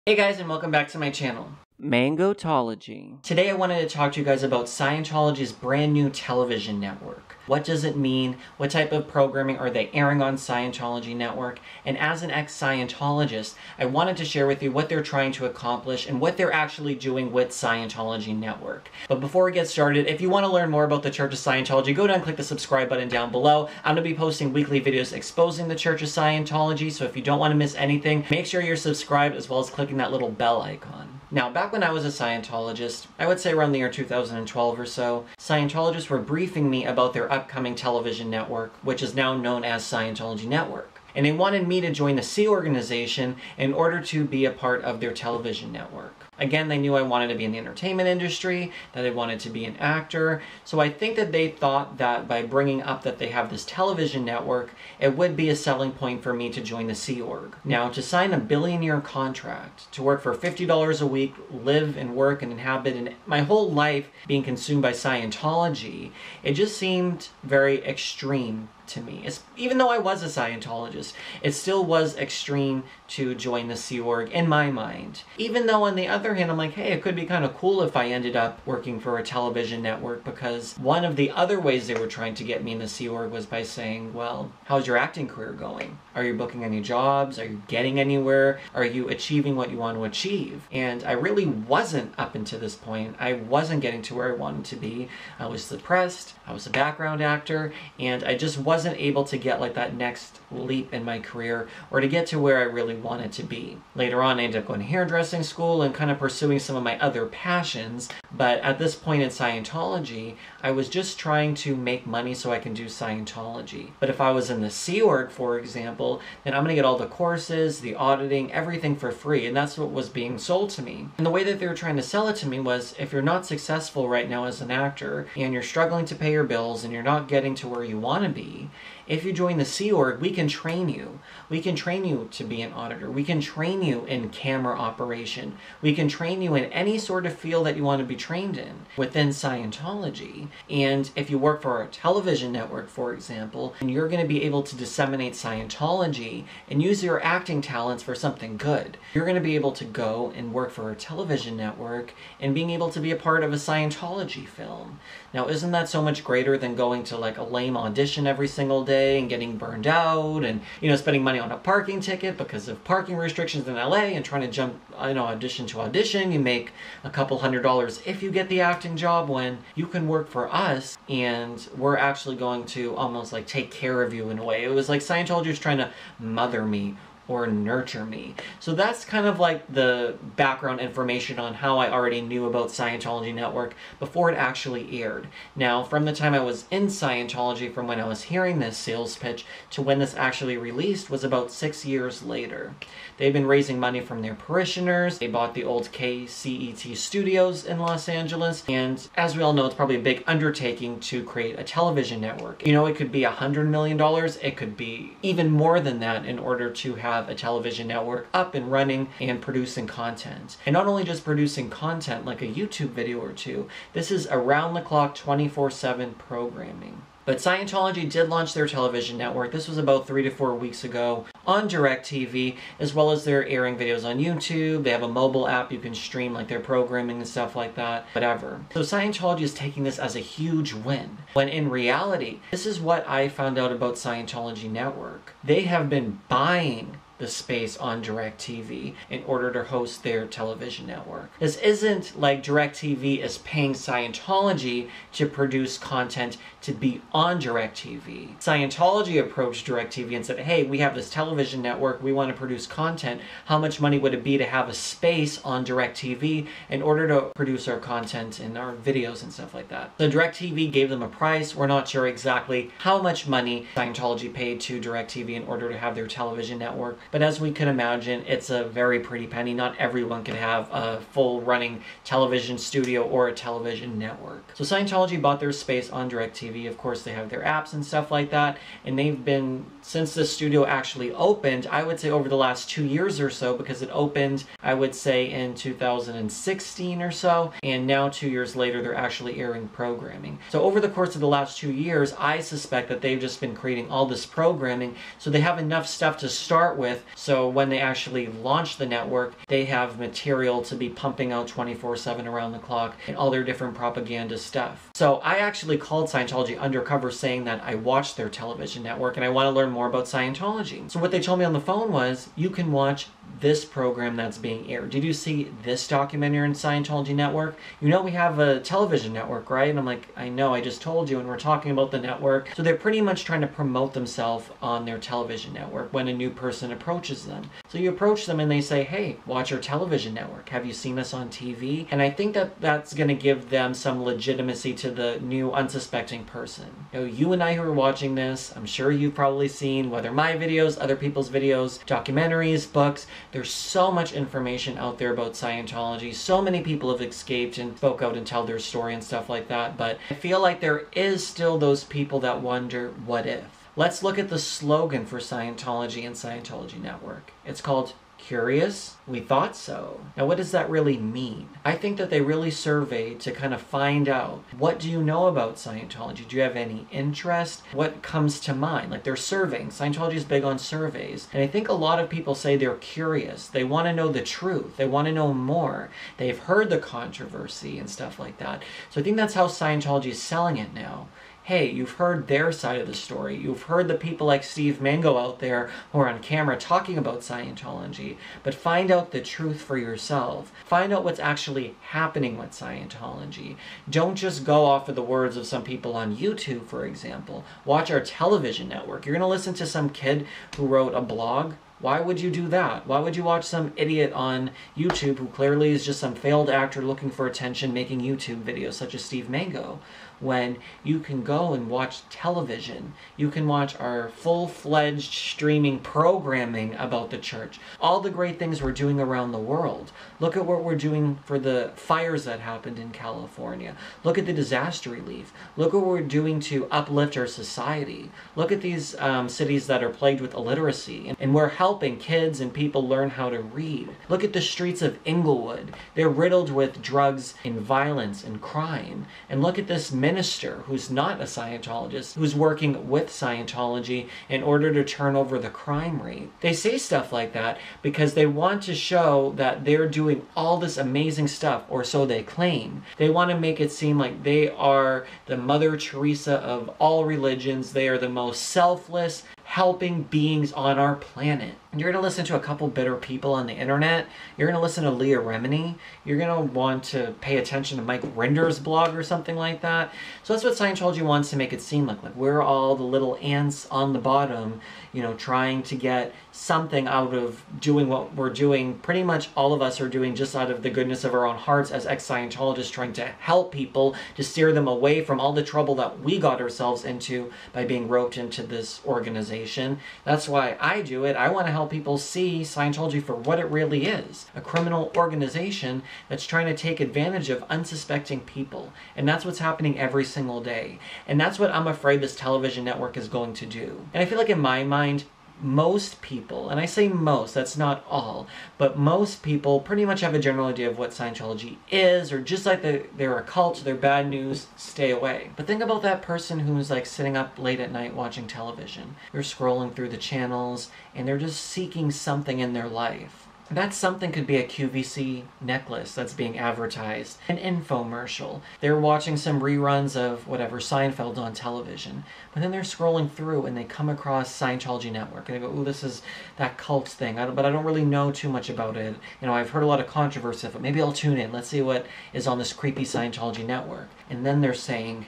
Hey guys, and welcome back to my channel, Mangotology. Today I wanted to talk to you guys about Scientology's brand new television network. What does it mean? What type of programming are they airing on Scientology network? And as an ex-Scientologist, I wanted to share with you what they're trying to accomplish and what they're actually doing with Scientology network. But before we get started, if you want to learn more about the Church of Scientology, go down and click the subscribe button down below. I'm going to be posting weekly videos exposing the Church of Scientology, so if you don't want to miss anything, make sure you're subscribed as well as clicking that little bell icon. Now, back when I was a Scientologist, I would say around the year 2012 or so, Scientologists were briefing me about their upcoming television network, which is now known as Scientology Network. And they wanted me to join the C organization in order to be a part of their television network. Again, they knew I wanted to be in the entertainment industry, that I wanted to be an actor, so I think that they thought that by bringing up that they have this television network, it would be a selling point for me to join the Sea Org. Now, to sign a billion-year contract, to work for $50 a week, live and work and inhabit and my whole life being consumed by Scientology, it just seemed very extreme to me. Even though I was a Scientologist, it still was extreme to join the Sea Org in my mind. Even though on the other hand, I'm like, hey, it could be kind of cool if I ended up working for a television network, because one of the other ways they were trying to get me in the Sea Org was by saying, well, how's your acting career going? Are you booking any jobs? Are you getting anywhere? Are you achieving what you want to achieve? And I really wasn't up until this point. I wasn't getting to where I wanted to be. I was depressed. I was a background actor, and I just wasn't able to get like that next leap in my career or to get to where I really wanted to be. Later on, I ended up going to hairdressing school and kind of pursuing some of my other passions, but at this point in Scientology, I was just trying to make money so I can do Scientology. But if I was in the Sea Org, for example, then I'm going to get all the courses, the auditing, everything for free, and that's what was being sold to me. And the way that they were trying to sell it to me was, if you're not successful right now as an actor, and you're struggling to pay your bills, and you're not getting to where you want to be, if you join the Sea Org, we can train you. We can train you to be an auditor. We can train you in camera operation. We can train you in any sort of field that you want to be trained in within Scientology. And if you work for a television network, for example, and you're going to be able to disseminate Scientology and use your acting talents for something good, you're going to be able to go and work for a television network and being able to be a part of a Scientology film. Now, isn't that so much greater than going to like a lame audition every single day and getting burned out and, spending money on a parking ticket because of parking restrictions in LA and trying to jump, audition to audition? You make a couple $100s if you get the acting job, when you can work for us and we're actually going to almost like take care of you in a way. It was like Scientology was trying to mother me or nurture me. So that's kind of like the background information on how I already knew about Scientology Network before it actually aired. Now, from the time I was in Scientology, from when I was hearing this sales pitch to when this actually released, was about 6 years later. They've been raising money from their parishioners. They bought the old KCET studios in Los Angeles, and as we all know, it's probably a big undertaking to create a television network. It could be $100 million, it could be even more than that in order to have a television network up and running and producing content. And not only just producing content like a YouTube video or two, this is around-the-clock 24/7 programming. But Scientology did launch their television network. This was about 3 to 4 weeks ago on DirecTV, as well as they're airing videos on YouTube. They have a mobile app you can stream like their programming and stuff like that, whatever. So Scientology is taking this as a huge win, when in reality, this is what I found out about Scientology Network. They have been buying the space on DirecTV in order to host their television network. This isn't like DirecTV is paying Scientology to produce content to be on DirecTV. Scientology approached DirecTV and said, hey, we have this television network, we want to produce content. How much money would it be to have a space on DirecTV in order to produce our content and our videos and stuff like that? So DirecTV gave them a price. We're not sure exactly how much money Scientology paid to DirecTV in order to have their television network. But as we could imagine, it's a very pretty penny. Not everyone can have a full running television studio or a television network. So Scientology bought their space on DirecTV. Of course, they have their apps and stuff like that, and they've been since the studio actually opened, I would say over the last 2 years or so, because it opened, I would say in 2016 or so, and now 2 years later, they're actually airing programming. So over the course of the last 2 years, I suspect that they've just been creating all this programming, so they have enough stuff to start with, so when they actually launch the network, they have material to be pumping out 24/7 around the clock and all their different propaganda stuff. So I actually called Scientology undercover saying that I watched their television network and I want to learn more about Scientology. So what they told me on the phone was, you can watch this program that's being aired. Did you see this documentary on Scientology network? You know we have a television network, right? And I'm like, I know, I just told you, and we're talking about the network. So they're pretty much trying to promote themselves on their television network when a new person approaches them. So you approach them and they say, hey, watch our television network. Have you seen us on TV? And I think that that's going to give them some legitimacy to the new unsuspecting person. You know, you and I who are watching this, I'm sure you've probably seen, whether my videos, other people's videos, documentaries, books. There's so much information out there about Scientology. So many people have escaped and spoke out and tell their story and stuff like that. But I feel like there is still those people that wonder, what if? Let's look at the slogan for Scientology and Scientology Network. It's called Curious? We thought so. Now, what does that really mean? I think that they really surveyed to kind of find out, what do you know about Scientology? Do you have any interest? What comes to mind? Like, they're surveying. Scientology is big on surveys. And I think a lot of people say they're curious. They want to know the truth. They want to know more. They've heard the controversy and stuff like that. So I think that's how Scientology is selling it now. Hey, you've heard their side of the story. You've heard the people like Steve Mango out there who are on camera talking about Scientology. But find out the truth for yourself. Find out what's actually happening with Scientology. Don't just go off of the words of some people on YouTube, for example. Watch our television network. You're going to listen to some kid who wrote a blog? Why would you do that? Why would you watch some idiot on YouTube who clearly is just some failed actor looking for attention making YouTube videos such as Steve Mango, when you can go and watch television? You can watch our full-fledged streaming programming about the church. All the great things we're doing around the world. Look at what we're doing for the fires that happened in California. Look at the disaster relief. Look at what we're doing to uplift our society. Look at these cities that are plagued with illiteracy, and we're helping kids and people learn how to read. Look at the streets of Inglewood. They're riddled with drugs and violence and crime. And look at this minister who's not a Scientologist, who's working with Scientology in order to turn over the crime rate. They say stuff like that because they want to show that they're doing all this amazing stuff, or so they claim. They want to make it seem like they are the Mother Teresa of all religions. They are the most selfless, helping beings on our planet. And you're going to listen to a couple bitter people on the internet. You're going to listen to Leah Remini. You're going to want to pay attention to Mike Rinder's blog or something like that. So that's what Scientology wants to make it seem like. Like we're all the little ants on the bottom, you know, trying to get something out of doing what we're doing. Pretty much all of us are doing just out of the goodness of our own hearts as ex-Scientologists, trying to help people, to steer them away from all the trouble that we got ourselves into by being roped into this organization. That's why I do it. I want to help people see Scientology for what it really is. A criminal organization that's trying to take advantage of unsuspecting people. And that's what's happening every single day. And that's what I'm afraid this television network is going to do. And I feel like in my mind, most people, and I say most, that's not all, but most people pretty much have a general idea of what Scientology is, or just like they're a cult, they're bad news, stay away. But think about that person who's like sitting up late at night watching television. They're scrolling through the channels, and they're just seeking something in their life. That something could be a QVC necklace that's being advertised, an infomercial. They're watching some reruns of whatever, Seinfeld on television. But then they're scrolling through and they come across Scientology Network and they go, ooh, this is that cult thing, but I don't really know too much about it. You know, I've heard a lot of controversy of it. Maybe I'll tune in. Let's see what is on this creepy Scientology Network. And then they're saying,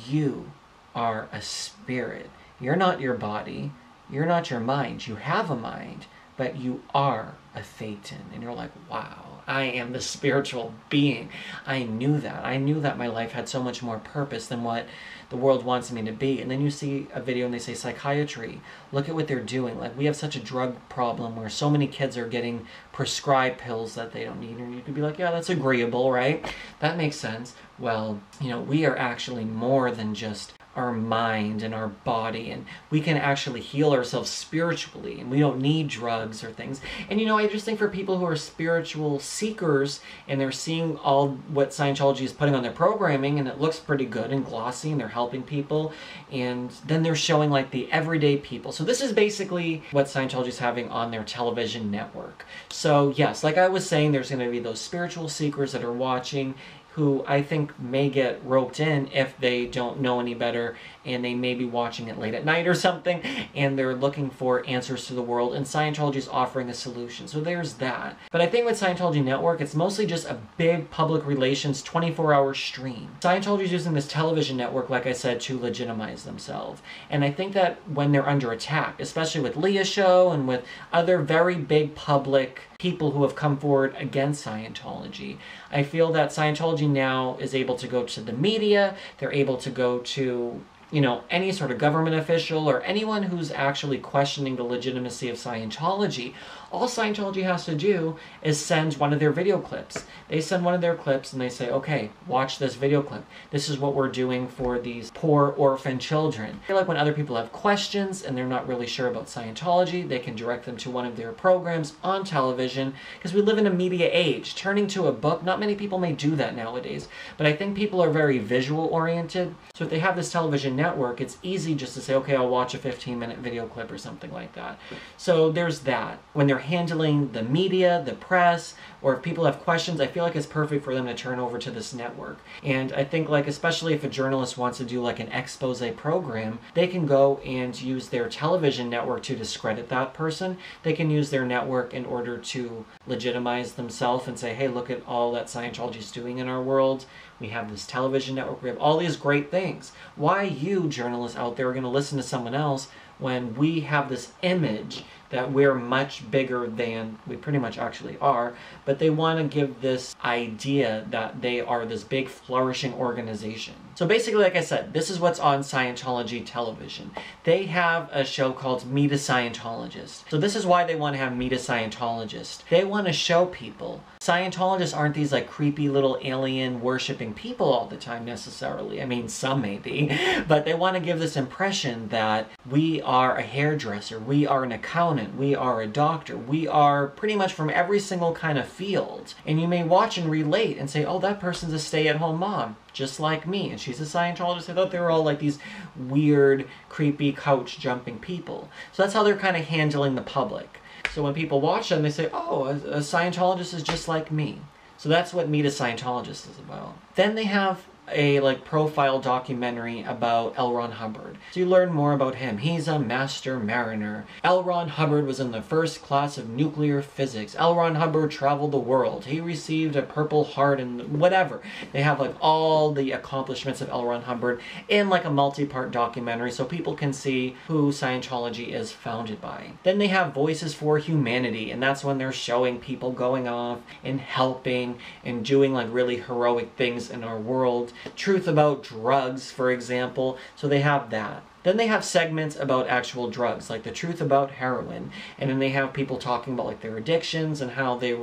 you are a spirit. You're not your body. You're not your mind. You have a mind, but you are a Thetan. And you're like, wow, I am the spiritual being. I knew that. I knew that my life had so much more purpose than what the world wants me to be. And then you see a video and they say psychiatry. Look at what they're doing. Like, we have such a drug problem where so many kids are getting prescribed pills that they don't need. And you could be like, yeah, that's agreeable, right? That makes sense. Well, you know, we are actually more than just our mind and our body, and we can actually heal ourselves spiritually, and we don't need drugs or things. And you know, I just think for people who are spiritual seekers and they're seeing all what Scientology is putting on their programming, and it looks pretty good and glossy, and they're helping people, and then they're showing like the everyday people. So this is basically what Scientology is having on their television network. So yes, like I was saying, there's going to be those spiritual seekers that are watching, who I think may get roped in if they don't know any better, and they may be watching it late at night or something, and they're looking for answers to the world, and Scientology is offering a solution. So there's that. But I think with Scientology Network, it's mostly just a big public relations 24-hour stream. Scientology is using this television network, like I said, to legitimize themselves. And I think that when they're under attack, especially with Leah's show and with other very big public people who have come forward against Scientology, I feel that Scientology now is able to go to the media, they're able to go to, you know, any sort of government official or anyone who's actually questioning the legitimacy of Scientology. All Scientology has to do is send one of their video clips. They send one of their clips and they say, okay, watch this video clip. This is what we're doing for these poor orphan children. I feel like when other people have questions and they're not really sure about Scientology, they can direct them to one of their programs on television, because we live in a media age. Turning to a book, not many people may do that nowadays, but I think people are very visual oriented. So if they have this television network, it's easy just to say, okay, I'll watch a 15-minute video clip or something like that. So there's that. When they're handling the media, the press, or if people have questions, I feel like it's perfect for them to turn over to this network. And I think, like, especially if a journalist wants to do like an expose program, they can go and use their television network to discredit that person. They can use their network in order to legitimize themselves and say, hey, look at all that Scientology is doing in our world. We have this television network. We have all these great things. Why you journalists out there are going to listen to someone else when we have this image that we're much bigger than we pretty much actually are, but they want to give this idea that they are this big flourishing organization. So basically, like I said, this is what's on Scientology television. They have a show called Meet a Scientologist. So this is why they want to have Meet a Scientologist. They want to show people Scientologists aren't these like creepy little alien worshipping people all the time necessarily. I mean, some may be, but they want to give this impression that we are a hairdresser, we are an accountant, we are a doctor, we are pretty much from every single kind of field. And you may watch and relate and say, oh, that person's a stay-at-home mom, just like me, and she's a Scientologist. I thought they were all like these weird, creepy, couch-jumping people. So that's how they're kind of handling the public. So when people watch them, they say, oh, a Scientologist is just like me. So that's what Meet a Scientologist is about. Then they have a profile documentary about L. Ron Hubbard. So you learn more about him. He's a master mariner. L. Ron Hubbard was in the first class of nuclear physics. L. Ron Hubbard traveled the world. He received a Purple Heart and whatever. They have like all the accomplishments of L. Ron Hubbard in like a multi-part documentary so people can see who Scientology is founded by. Then they have Voices for Humanity, and that's when they're showing people going off and helping and doing like really heroic things in our world. Truth about drugs, for example. So they have that. Then they have segments about actual drugs, like the truth about heroin. And then they have people talking about like their addictions and how they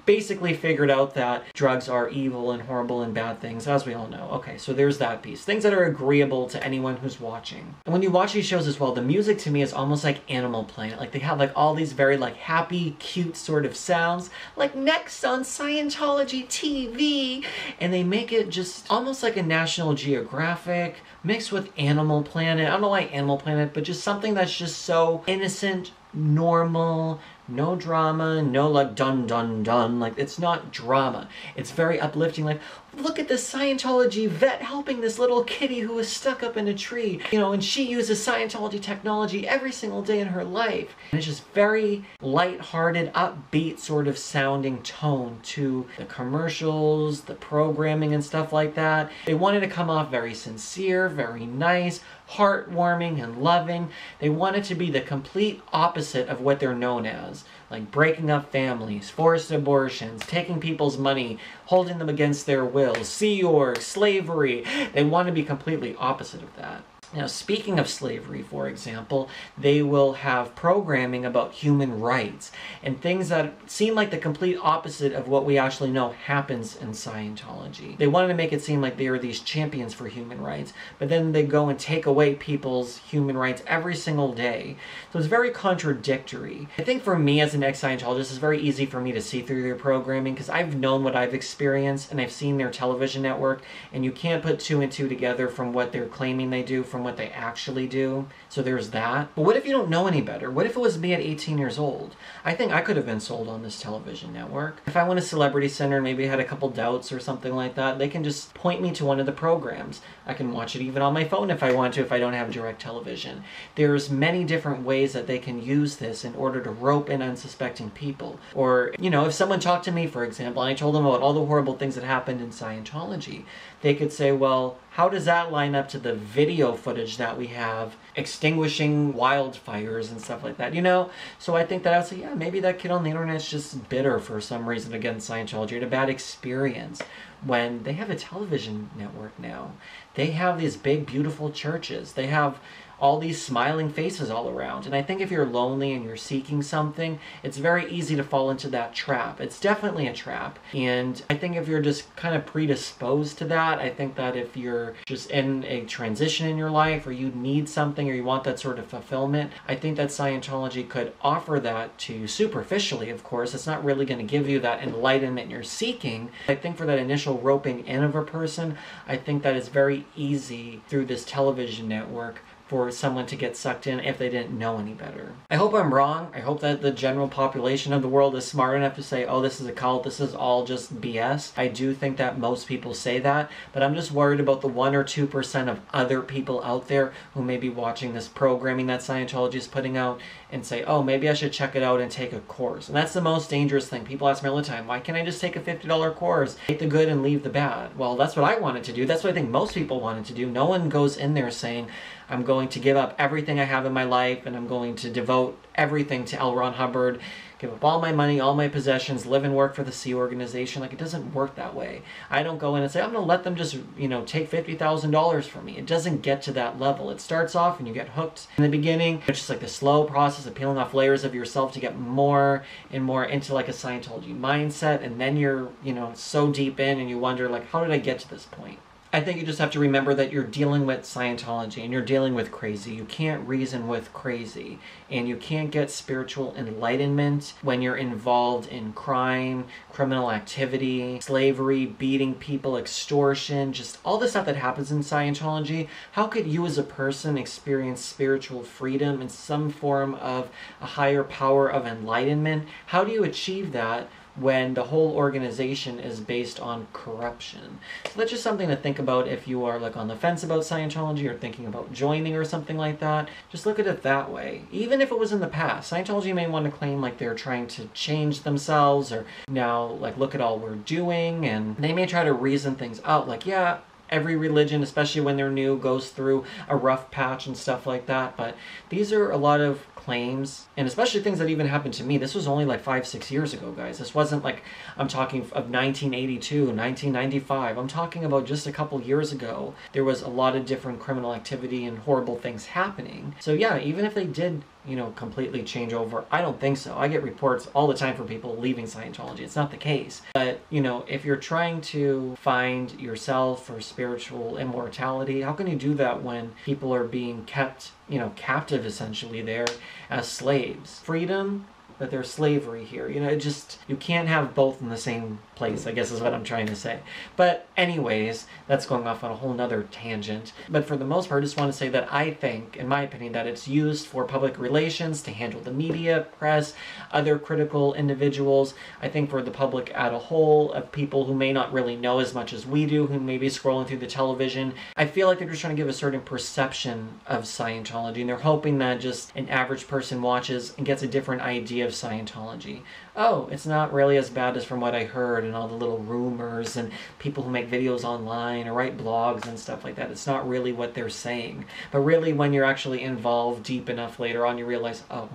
basically figured out that drugs are evil and horrible and bad things, as we all know. Okay, so there's that piece. Things that are agreeable to anyone who's watching. And when you watch these shows as well, the music to me is almost like Animal Planet. Like they have like all these very like happy, cute sort of sounds. Like next on Scientology TV. And they make it just almost like a National Geographic mixed with Animal Planet. I don't know why Animal Planet, but just something that's just so innocent, normal, no drama, no like dun dun dun. Like it's not drama. It's very uplifting. Like, look at this Scientology vet helping this little kitty who was stuck up in a tree. You know, and she uses Scientology technology every single day in her life. And it's just very lighthearted, upbeat sort of sounding tone to the commercials, the programming and stuff like that. They wanted to come off very sincere, very nice, heartwarming and loving. They wanted to be the complete opposite of what they're known as. Like breaking up families, forced abortions, taking people's money, holding them against their will, Sea Org, slavery. They want to be completely opposite of that. Now, speaking of slavery, for example, they will have programming about human rights and things that seem like the complete opposite of what we actually know happens in Scientology. They wanted to make it seem like they are these champions for human rights, but then they go and take away people's human rights every single day. So it's very contradictory. I think for me as an ex-Scientologist, it's very easy for me to see through their programming because I've known what I've experienced and I've seen their television network, and you can't put two and two together from what they're claiming they do from what they actually do. So there's that. But what if you don't know any better? What if it was me at 18 years old? I think I could have been sold on this television network. If I went to Celebrity Center and maybe had a couple doubts or something like that, they can just point me to one of the programs. I can watch it even on my phone if I want to, if I don't have direct television. There's many different ways that they can use this in order to rope in unsuspecting people. Or, you know, if someone talked to me, for example, and I told them about all the horrible things that happened in Scientology, they could say, well, how does that line up to the video footage that we have extinguishing wildfires and stuff like that, you know? So I think that I would say, yeah, maybe that kid on the internet is just bitter for some reason against Scientology, had a bad experience, when they have a television network now. They have these big, beautiful churches. They have all these smiling faces all around. And I think if you're lonely and you're seeking something, it's very easy to fall into that trap. It's definitely a trap. And I think if you're just kind of predisposed to that, I think that if you're just in a transition in your life, or you need something, or you want that sort of fulfillment, I think that Scientology could offer that to you superficially, of course. It's not really going to give you that enlightenment you're seeking. I think for that initial roping in of a person, I think that it's very easy through this television network for someone to get sucked in if they didn't know any better. I hope I'm wrong. I hope that the general population of the world is smart enough to say, oh, this is a cult, this is all just BS. I do think that most people say that, but I'm just worried about the 1 or 2% of other people out there who may be watching this programming that Scientology is putting out and say, oh, maybe I should check it out and take a course. And that's the most dangerous thing. People ask me all the time, why can't I just take a $50 course, take the good and leave the bad? Well, that's what I wanted to do. That's what I think most people wanted to do. No one goes in there saying, I'm going to give up everything I have in my life and I'm going to devote everything to L. Ron Hubbard, give up all my money, all my possessions, live and work for the Sea Organization. Like, it doesn't work that way. I don't go in and say, I'm going to let them just, you know, take $50,000 from me. It doesn't get to that level. It starts off and you get hooked in the beginning. It's just like the slow process of peeling off layers of yourself to get more and more into like a Scientology mindset. And then you're, you know, so deep in and you wonder, like, how did I get to this point? I think you just have to remember that you're dealing with Scientology and you're dealing with crazy. You can't reason with crazy, and you can't get spiritual enlightenment when you're involved in crime, criminal activity, slavery, beating people, extortion, just all the stuff that happens in Scientology. How could you as a person experience spiritual freedom and some form of a higher power of enlightenment? How do you achieve that when the whole organization is based on corruption? So that's just something to think about if you are like on the fence about Scientology or thinking about joining or something like that. Just look at it that way. Even if it was in the past, Scientology may want to claim like they're trying to change themselves, or now like look at all we're doing, and they may try to reason things out like, yeah, every religion, especially when they're new, goes through a rough patch and stuff like that. But these are a lot of claims, and especially things that even happened to me. This was only like 5-6 years ago, guys. This wasn't like, I'm talking of 1982, 1995. I'm talking about just a couple years ago. There was a lot of different criminal activity and horrible things happening. So yeah, even if they did, you know, completely change over, I don't think so. I get reports all the time from people leaving Scientology. It's not the case. But, you know, if you're trying to find yourself or spiritual immortality, how can you do that when people are being kept, you know, captive essentially there as slaves? Freedom, but there's slavery here. You know, it just, you can't have both in the same place, I guess is what I'm trying to say. But anyways, that's going off on a whole nother tangent. But for the most part, I just want to say that I think, in my opinion, that it's used for public relations to handle the media, press, other critical individuals. I think for the public at a whole, of people who may not really know as much as we do, who may be scrolling through the television, I feel like they're just trying to give a certain perception of Scientology, and they're hoping that just an average person watches and gets a different idea of Scientology. Oh, it's not really as bad as from what I heard, and all the little rumors and people who make videos online or write blogs and stuff like that. It's not really what they're saying. But really, when you're actually involved deep enough later on, you realize, oh,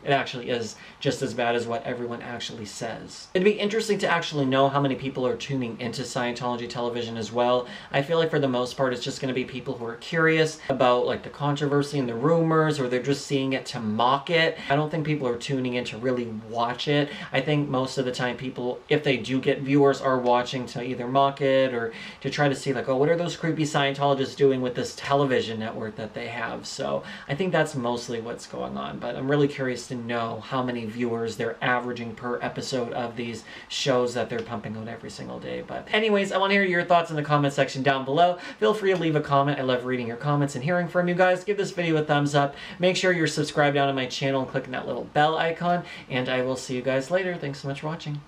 It actually is just as bad as what everyone actually says. It'd be interesting to actually know how many people are tuning into Scientology television as well. I feel like for the most part it's just going to be people who are curious about like the controversy and the rumors, or they're just seeing it to mock it. I don't think people are tuning in to really watch it. I think most of the time people, if they do get viewers, are watching to either mock it or to try to see like, oh, what are those creepy Scientologists doing with this television network that they have? So I think that's mostly what's going on, but I'm really curious to know how many viewers they're averaging per episode of these shows that they're pumping out every single day. But anyways, I want to hear your thoughts in the comment section down below. Feel free to leave a comment. I love reading your comments and hearing from you guys. Give this video a thumbs up. Make sure you're subscribed down to my channel and clicking that little bell icon, and I will see you guys later. Thanks so much for watching.